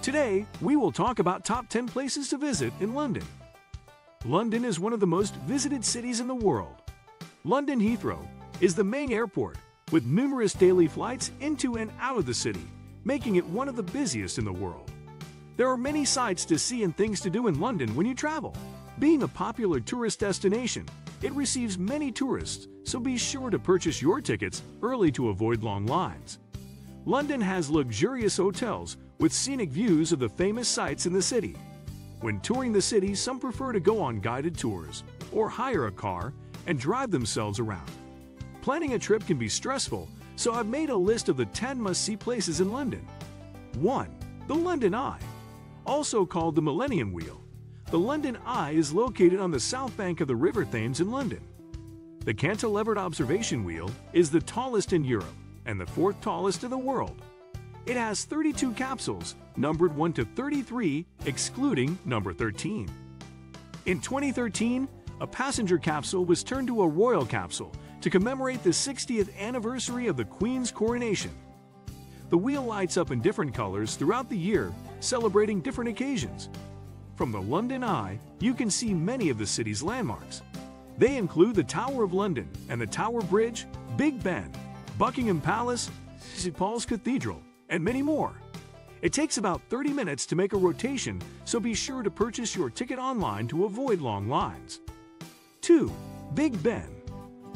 Today, we will talk about top 10 places to visit in London. London is one of the most visited cities in the world. London Heathrow is the main airport, with numerous daily flights into and out of the city, making it one of the busiest in the world. There are many sights to see and things to do in London when you travel. Being a popular tourist destination, it receives many tourists, so be sure to purchase your tickets early to avoid long lines. London has luxurious hotels with scenic views of the famous sights in the city. When touring the city, some prefer to go on guided tours or hire a car and drive themselves around. Planning a trip can be stressful, so I've made a list of the 10 must-see places in London. 1. The London Eye. Also called the Millennium Wheel, the London Eye is located on the south bank of the River Thames in London. The cantilevered observation wheel is the tallest in Europe and the 4th tallest in the world. It has 32 capsules, numbered 1 to 33, excluding number 13. In 2013, a passenger capsule was turned to a royal capsule to commemorate the 60th anniversary of the Queen's coronation. The wheel lights up in different colors throughout the year, celebrating different occasions. From the London Eye, you can see many of the city's landmarks. They include the Tower of London and the Tower Bridge, Big Ben, Buckingham Palace, St. Paul's Cathedral, and many more. It takes about 30 minutes to make a rotation, so be sure to purchase your ticket online to avoid long lines. 2. Big Ben.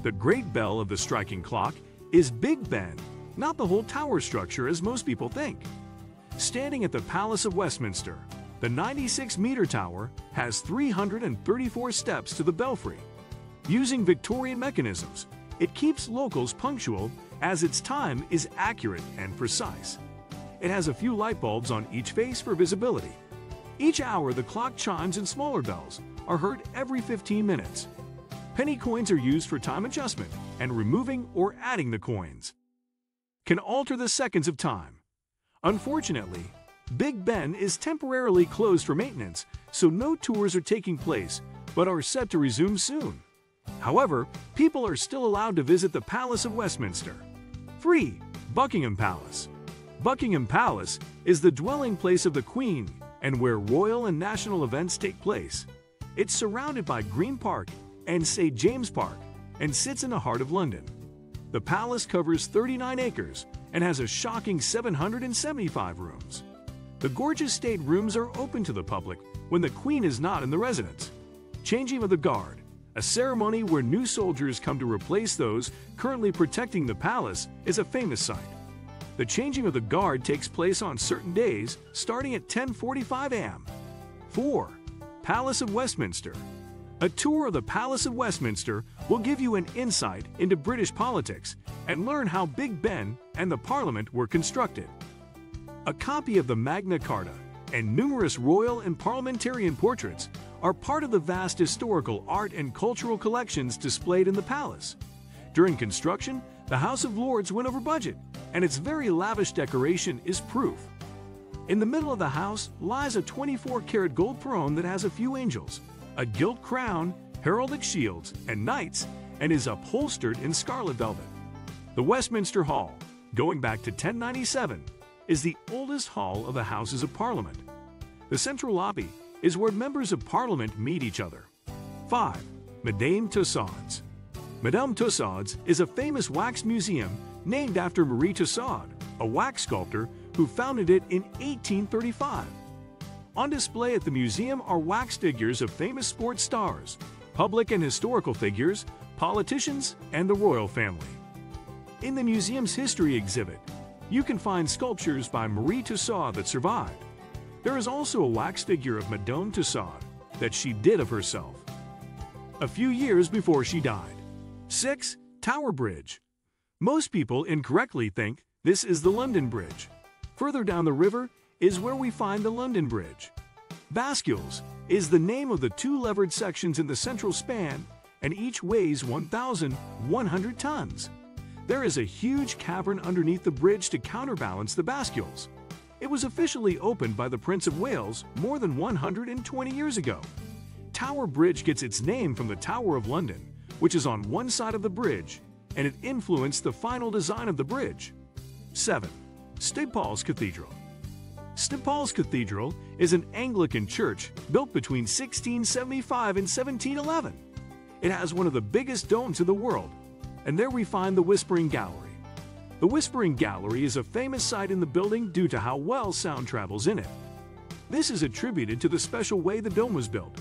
The Great Bell of the striking clock is Big Ben, not the whole tower structure as most people think. Standing at the Palace of Westminster, the 96-meter tower has 334 steps to the belfry. Using Victorian mechanisms, it keeps locals punctual as its time is accurate and precise. It has a few light bulbs on each face for visibility. Each hour, the clock chimes and smaller bells are heard every 15 minutes. Penny coins are used for time adjustment, and removing or adding the coins can alter the seconds of time. Unfortunately, Big Ben is temporarily closed for maintenance, so no tours are taking place, but are set to resume soon. However, people are still allowed to visit the Palace of Westminster. 3. Buckingham Palace. Buckingham Palace is the dwelling place of the Queen and where royal and national events take place. It's surrounded by Green Park and St. James Park and sits in the heart of London. The palace covers 39 acres and has a shocking 775 rooms. The gorgeous state rooms are open to the public when the Queen is not in the residence. Changing of the Guard, a ceremony where new soldiers come to replace those currently protecting the palace, is a famous sight. The changing of the guard takes place on certain days, starting at 10:45 a.m. 4. Palace of Westminster. A tour of the Palace of Westminster will give you an insight into British politics and learn how Big Ben and the Parliament were constructed. A copy of the Magna Carta and numerous royal and parliamentarian portraits are part of the vast historical art and cultural collections displayed in the palace. During construction, the House of Lords went over budget, and its very lavish decoration is proof. In the middle of the house lies a 24-karat gold throne that has a few angels, a gilt crown, heraldic shields, and knights, and is upholstered in scarlet velvet. The Westminster Hall, going back to 1097, is the oldest hall of the Houses of Parliament. The central lobby is where members of Parliament meet each other. 5. Madame Tussauds. Madame Tussauds is a famous wax museum named after Marie Tussaud, a wax sculptor who founded it in 1835. On display at the museum are wax figures of famous sports stars, public and historical figures, politicians, and the royal family. In the museum's history exhibit, you can find sculptures by Marie Tussaud that survived. There is also a wax figure of Madame Tussauds that she did of herself a few years before she died. 6. Tower Bridge. Most people incorrectly think this is the London Bridge. Further down the river is where we find the London Bridge. Bascules is the name of the two levered sections in the central span, and each weighs 1,100 tons. There is a huge cavern underneath the bridge to counterbalance the bascules. It was officially opened by the Prince of Wales more than 120 years ago. Tower Bridge gets its name from the Tower of London, which is on one side of the bridge, and it influenced the final design of the bridge. 7. St. Paul's Cathedral. St. Paul's Cathedral is an Anglican church built between 1675 and 1711. It has one of the biggest domes in the world, and there we find the Whispering Gallery. The Whispering Gallery is a famous site in the building due to how well sound travels in it. This is attributed to the special way the dome was built.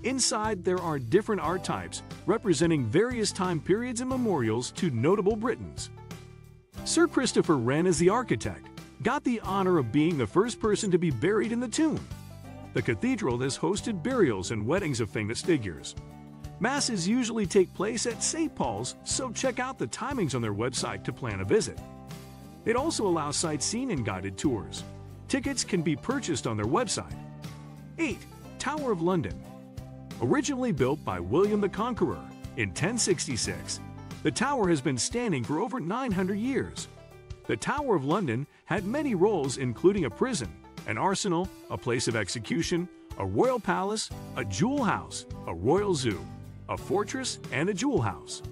Inside, there are different art types representing various time periods and memorials to notable Britons. Sir Christopher Wren, as the architect, got the honor of being the first person to be buried in the tomb. The cathedral has hosted burials and weddings of famous figures. Masses usually take place at St. Paul's, so check out the timings on their website to plan a visit. It also allows sightseeing and guided tours. Tickets can be purchased on their website. 8. Tower of London. Originally built by William the Conqueror in 1066, the tower has been standing for over 900 years. The Tower of London had many roles, including a prison, an arsenal, a place of execution, a royal palace, a jewel house, a royal zoo, a fortress, and a jewel house.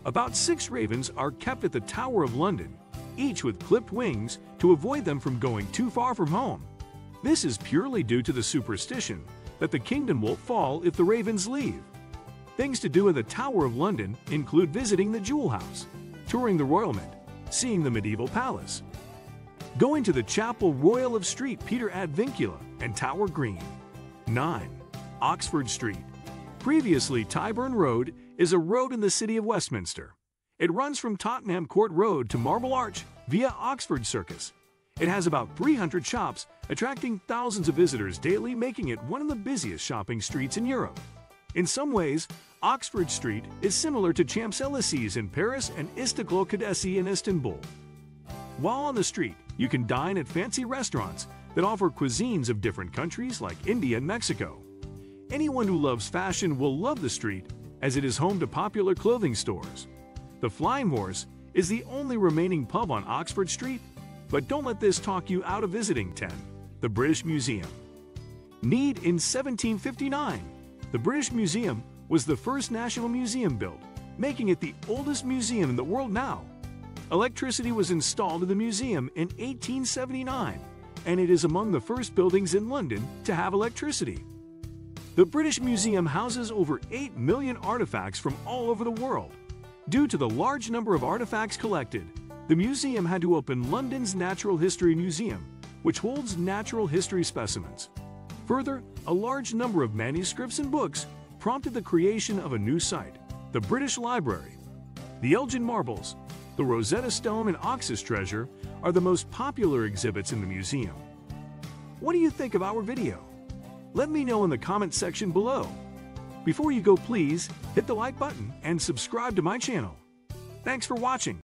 About 6 ravens are kept at the Tower of London, each with clipped wings to avoid them from going too far from home. This is purely due to the superstition that the kingdom will fall if the ravens leave. Things to do at the Tower of London include visiting the jewel house, touring the Royal Mint, seeing the medieval palace, going to the Chapel Royal of St. Peter ad Vincula and Tower Green. 9. Oxford Street. Previously Tyburn Road is a road in the city of Westminster. It runs from Tottenham Court Road to Marble Arch via Oxford Circus. It has about 300 shops, attracting thousands of visitors daily, making it one of the busiest shopping streets in Europe. In some ways, Oxford Street is similar to Champs-Élysées in Paris and Istiklal Caddesi in Istanbul. While on the street, you can dine at fancy restaurants that offer cuisines of different countries like India and Mexico. Anyone who loves fashion will love the street, as it is home to popular clothing stores. The Flying Horse is the only remaining pub on Oxford Street, but don't let this talk you out of visiting 10. The British Museum. Need in 1759. The British Museum was the first national museum built, making it the oldest museum in the world now. Electricity was installed in the museum in 1879, and it is among the first buildings in London to have electricity. The British Museum houses over 8 million artifacts from all over the world. Due to the large number of artifacts collected, the museum had to open London's Natural History Museum, which holds natural history specimens. Further, a large number of manuscripts and books prompted the creation of a new site, the British Library. The Elgin Marbles, the Rosetta Stone, and Oxus Treasure are the most popular exhibits in the museum. What do you think of our video? Let me know in the comment section below. Before you go, please hit the like button and subscribe to my channel. Thanks for watching.